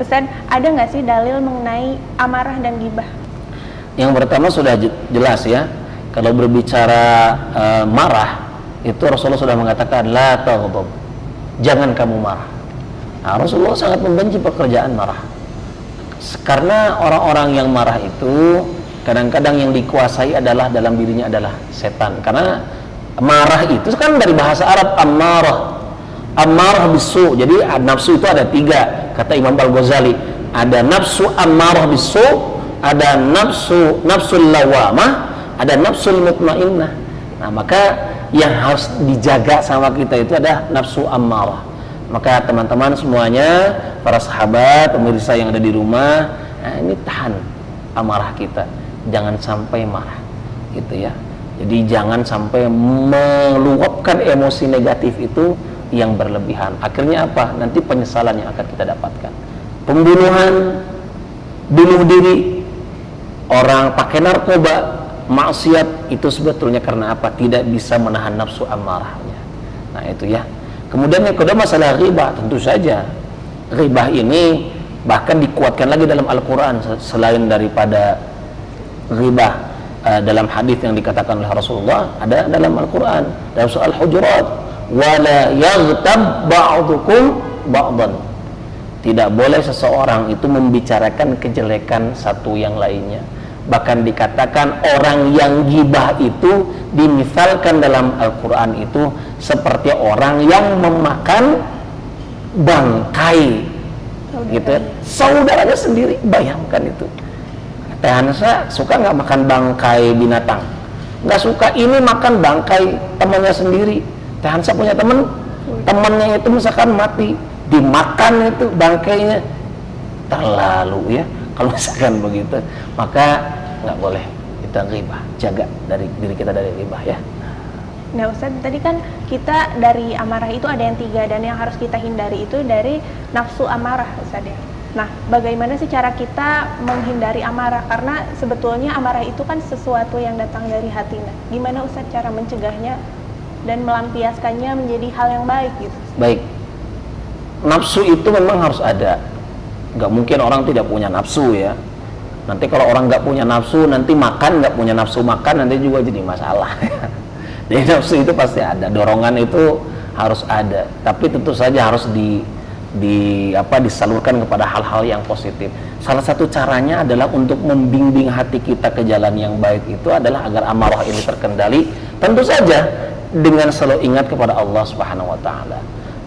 Ustaz, ada nggak sih dalil mengenai amarah dan ghibah? Yang pertama sudah jelas ya. Kalau berbicara marah, itu Rasulullah sudah mengatakan la taghdab. Jangan kamu marah. Nah, Rasulullah sangat membenci pekerjaan marah. Karena orang-orang yang marah itu kadang-kadang yang dikuasai adalah dalam dirinya adalah setan. Karena marah itu kan dari bahasa Arab ammarah bisu. Jadi nafsu itu ada 3, kata Imam Al-Ghazali. Ada nafsu ammarah bisu, ada nafsul lawamah, ada nafsul mutmainnah. Nah, maka yang harus dijaga sama kita itu adalah nafsu ammarah. Maka teman-teman semuanya, para sahabat, pemirsa yang ada di rumah, ini tahan amarah kita, jangan sampai marah, gitu ya. Jadi jangan sampai meluapkan emosi negatif itu yang berlebihan. Akhirnya apa? Nanti penyesalan yang akan kita dapatkan. Pembunuhan, bunuh diri, orang pakai narkoba, maksiat, itu sebetulnya karena apa? Tidak bisa menahan nafsu amarahnya. Nah itu ya. Kemudian yang kedua masalah ghibah, tentu saja ghibah ini bahkan dikuatkan lagi dalam Al-Quran selain daripada ghibah. Dalam hadis yang dikatakan oleh Rasulullah, ada dalam Al-Quran dalam surah Al-Hujurat, wala yaghtab ba'dukum ba'dan. Tidak boleh seseorang itu membicarakan kejelekan satu yang lainnya. Bahkan dikatakan orang yang ghibah itu dimisalkan dalam Al-Quran itu seperti orang yang memakan bangkai gitu, saudaranya sendiri. Bayangkan itu. Teh Hansa suka nggak makan bangkai binatang? Nggak suka. Ini makan bangkai temannya sendiri. Teh Hansa punya temannya itu misalkan mati, dimakan itu bangkainya. Terlalu ya. Kalau misalkan begitu, maka nggak boleh kita ghibah. Jaga dari diri kita dari ghibah ya. Nah Ustaz, tadi kan kita dari amarah itu ada yang 3, dan yang harus kita hindari itu dari nafsu amarah Ustaz ya. Nah, bagaimana sih cara kita menghindari amarah? Karena sebetulnya amarah itu kan sesuatu yang datang dari hati. Nah, gimana Ustaz cara mencegahnya dan melampiaskannya menjadi hal yang baik gitu? Baik. Nafsu itu memang harus ada. Nggak mungkin orang tidak punya nafsu ya. Nanti kalau orang nggak punya nafsu, nanti makan nggak punya nafsu makan, nanti juga jadi masalah. Jadi nafsu itu pasti ada. Dorongan itu harus ada. Tapi tentu saja harus disalurkan kepada hal-hal yang positif. Salah satu caranya adalah untuk membimbing hati kita ke jalan yang baik itu adalah agar amarah ini terkendali. Tentu saja dengan selalu ingat kepada Allah Subhanahu wa taala.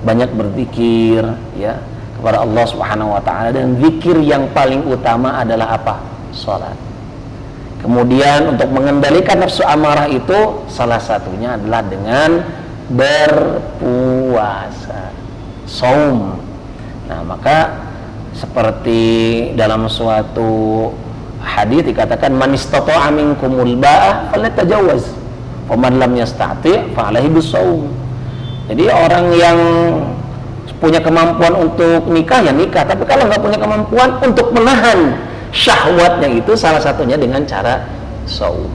Banyak berzikir ya kepada Allah Subhanahu wa taala, dan zikir yang paling utama adalah apa? Salat. Kemudian untuk mengendalikan nafsu amarah itu salah satunya adalah dengan berpuasa, saum. Nah, maka seperti dalam suatu hadis dikatakan man istata'a minkumul ba'ah falyatajawaz wa man lam yastati' fa alaihi bisawm. Jadi orang yang punya kemampuan untuk nikah ya nikah, tapi kalau nggak punya kemampuan untuk menahan syahwatnya itu salah satunya dengan cara saum.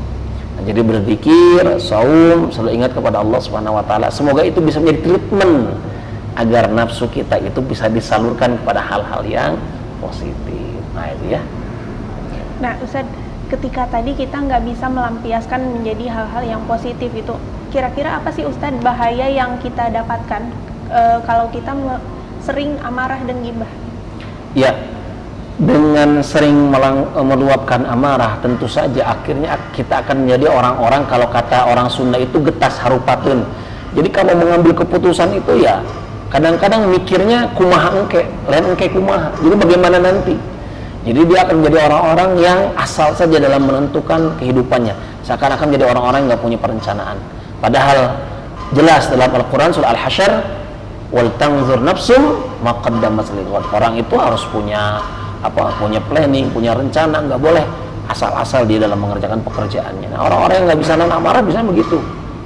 Nah, jadi berzikir, saum, selalu ingat kepada Allah Subhanahu wa taala. Semoga itu bisa menjadi treatment agar nafsu kita itu bisa disalurkan kepada hal-hal yang positif. Nah itu ya. Nah Ustaz, ketika tadi kita nggak bisa melampiaskan menjadi hal-hal yang positif itu, kira-kira apa sih Ustaz bahaya yang kita dapatkan kalau kita sering amarah dan ghibah? Ya, dengan sering meluapkan amarah, tentu saja akhirnya kita akan menjadi orang-orang, kalau kata orang Sunda itu getas harupatun. Jadi kalau mengambil keputusan itu ya kadang-kadang mikirnya kumaha engke, lain engke kumaha. Jadi bagaimana nanti? Jadi dia akan menjadi orang-orang yang asal saja dalam menentukan kehidupannya. Seakan-akan menjadi orang-orang yang nggak punya perencanaan. Padahal jelas dalam Al-Quran surah Al-Hasyr, wal tanzur nafsum ma qaddamat lighad. Orang itu harus punya punya planning, punya rencana. Nggak boleh asal-asal dia dalam mengerjakan pekerjaannya. Nah, orang-orang yang nggak bisa nahan amarah bisa begitu.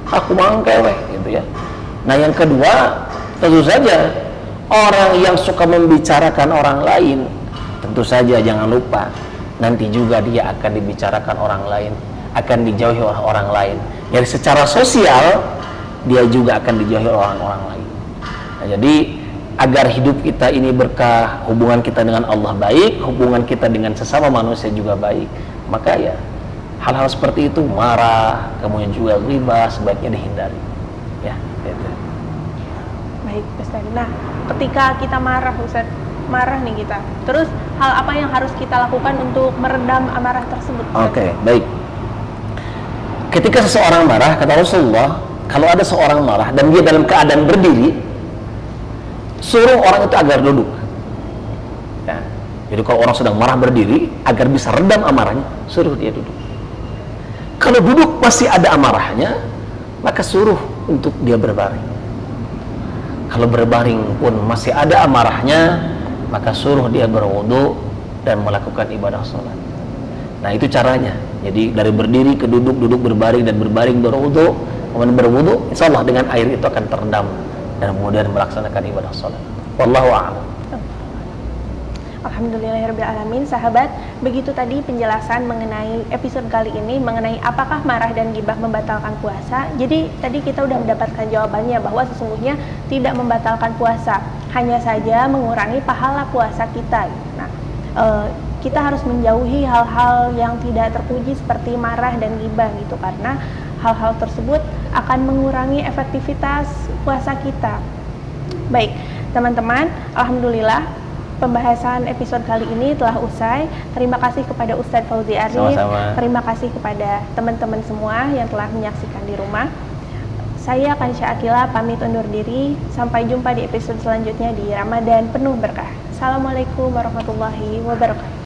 Aku mang keweh gitu ya. Nah, yang kedua, tentu saja orang yang suka membicarakan orang lain, tentu saja jangan lupa nanti juga dia akan dibicarakan orang lain, akan dijauhi oleh orang lain. Jadi secara sosial dia juga akan dijauhi oleh orang-orang lain. Nah, jadi agar hidup kita ini berkah, hubungan kita dengan Allah baik, hubungan kita dengan sesama manusia juga baik, maka ya hal-hal seperti itu, marah, kemudian juga ghibah, sebaiknya dihindari. Ya, itu. Baik, Ustaz. Nah, ketika kita marah, Ustaz, marah nih kita. Terus hal apa yang harus kita lakukan untuk meredam amarah tersebut? Oke, baik. Ketika seseorang marah, kata Rasulullah, kalau ada seorang marah dan dia dalam keadaan berdiri, suruh orang itu agar duduk. Ya. Jadi kalau orang sedang marah berdiri, agar bisa redam amarahnya, suruh dia duduk. Kalau duduk masih ada amarahnya, maka suruh untuk dia berbaring. Kalau berbaring pun masih ada amarahnya, maka suruh dia berwudu dan melakukan ibadah sholat. Nah, itu caranya. Jadi dari berdiri ke duduk, duduk berbaring, dan berbaring berwudu, kemudian berwudu, insya Allah dengan air itu akan terendam dan kemudian melaksanakan ibadah sholat. Wallahu a'lam. Alhamdulillahirrahmanirrahim. Sahabat, begitu tadi penjelasan mengenai episode kali ini mengenai apakah marah dan ghibah membatalkan puasa. Jadi tadi kita udah mendapatkan jawabannya bahwa sesungguhnya tidak membatalkan puasa, hanya saja mengurangi pahala puasa kita. Nah, kita harus menjauhi hal-hal yang tidak terpuji seperti marah dan ghibah gitu, karena hal-hal tersebut akan mengurangi efektivitas puasa kita. Baik, teman-teman, alhamdulillah pembahasan episode kali ini telah usai. Terima kasih kepada Ustadz Fauzi Arif. Sama-sama. Terima kasih kepada teman-teman semua yang telah menyaksikan di rumah. Saya Kansya Akila pamit undur diri. Sampai jumpa di episode selanjutnya di Ramadan penuh berkah. Assalamualaikum warahmatullahi wabarakatuh.